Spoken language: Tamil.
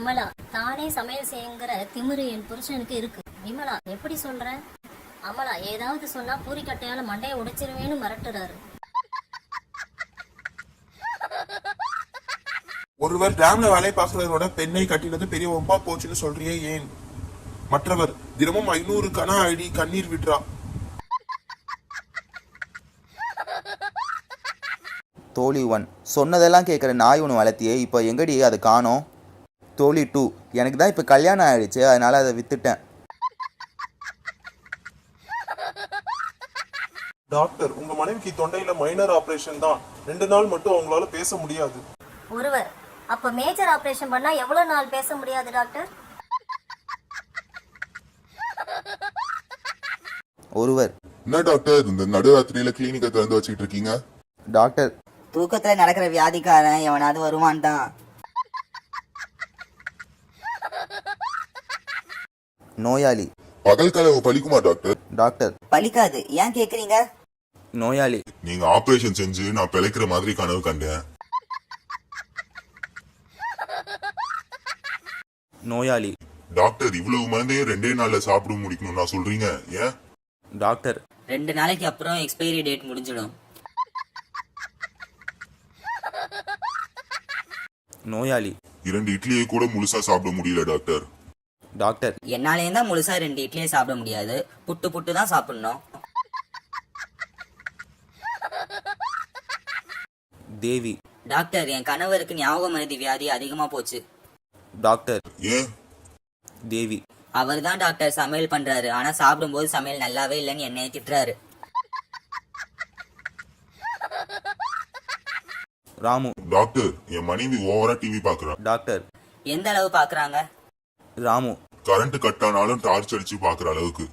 அமலா, தானே சமையல் செய்யுங்கிற திமிரு என் புருஷனுக்கு இருக்கு. விமலா, எப்படி சொல்ற? அமலா, ஏதாவது சொன்னா பூரிக்கட்டையால மண்டையை உடைச்சிருவேன்னு மிரட்டுறாரு. ஒருவர் டேம்ல வேலை பார்க்கிறவரோட பெண்ணை கட்டினது பெரிய ஒம்பா போச்சுன்னு சொல்றியே ஏன்? மற்றவர் தினமும் 500 கன அடி கண்ணீர் விட்றா. தோழி 1, சொன்னதெல்லாம் கேட்குற நாய் ஒன்று வளர்த்தியே, இப்போ எங்கடி அதை காணோம்? தோழி 2, எனக்கு தான் இப்போ கல்யாணம் ஆயிடுச்சு, அதனால அதை வித்துட்டேன். டாக்டர், உங்க மனைவிக்கு தொண்டையில மைனர் ஆபரேஷன் தான், 2 நாள் மட்டும் அவங்களால பேச முடியாது. ஒருவர், அப்ப மேஜர் ஆபரேஷன் பண்ணா எவ்வளவு நாள் பேச முடியாது டாக்டர்? ஒருவர், என்ன டாக்டர் இந்த நடுராத்திரியில கிளினிக்கை திறந்து வச்சுட்டு இருக்கீங்க? டாக்டர், தூக்கத்துல நடக்கிற வியாதிக்காரன் எவனாவது வருவான் தான். நோயாளி, பகல் கனவு பலிக்குமா டாக்டர்? டாக்டர், பலிக்காது, ஏன் கேக்குறீங்க? நோயாளி, நீங்க ஆபரேஷன் செஞ்சு நான் பிழைக்கிற மாதிரி கனவு கண்டேன். நோயாளி, டாக்டர் இவ்வளவு மருந்தையும் 2 நாள்ல சாப்பிட முடிக்கணும் நான் சொல்றீங்க ஏன்? டாக்டர், 2 நாளைக்கு அப்புறம் எக்ஸ்பைரி டேட் முடிஞ்சிடும். நோயாளி, 2 இட்லியை கூட முழுசா சாப்பிட முடியல டாக்டர். டாக்டர், என்னாலேயும் தான் முழுசா 2 இட்லியே சாப்பிட முடியாது, புட்டு புட்டு தான் சாப்பிடணும். தேவி, டாக்டர், என் கணவருக்கு ஞாபக மருதி வியாதி அதிகமா போச்சு. டாக்டர், ஏன்? தேவி, அவர் தான் டாக்டர் சமையல் பண்றாரு, ஆனா சாப்பிடும்போது சமையல் நல்லாவே இல்லைன்னு என்னைய திட்டுறாரு. ராமு, டாக்டர் என் மனைவி ஓவரா டிவி பாக்குறா. டாக்டர், எந்த அளவு பாக்குறாங்க? ராமு, கரண்ட் கட் ஆனாலும் டார்ச் அடிச்சு பாக்குற அளவுக்கு.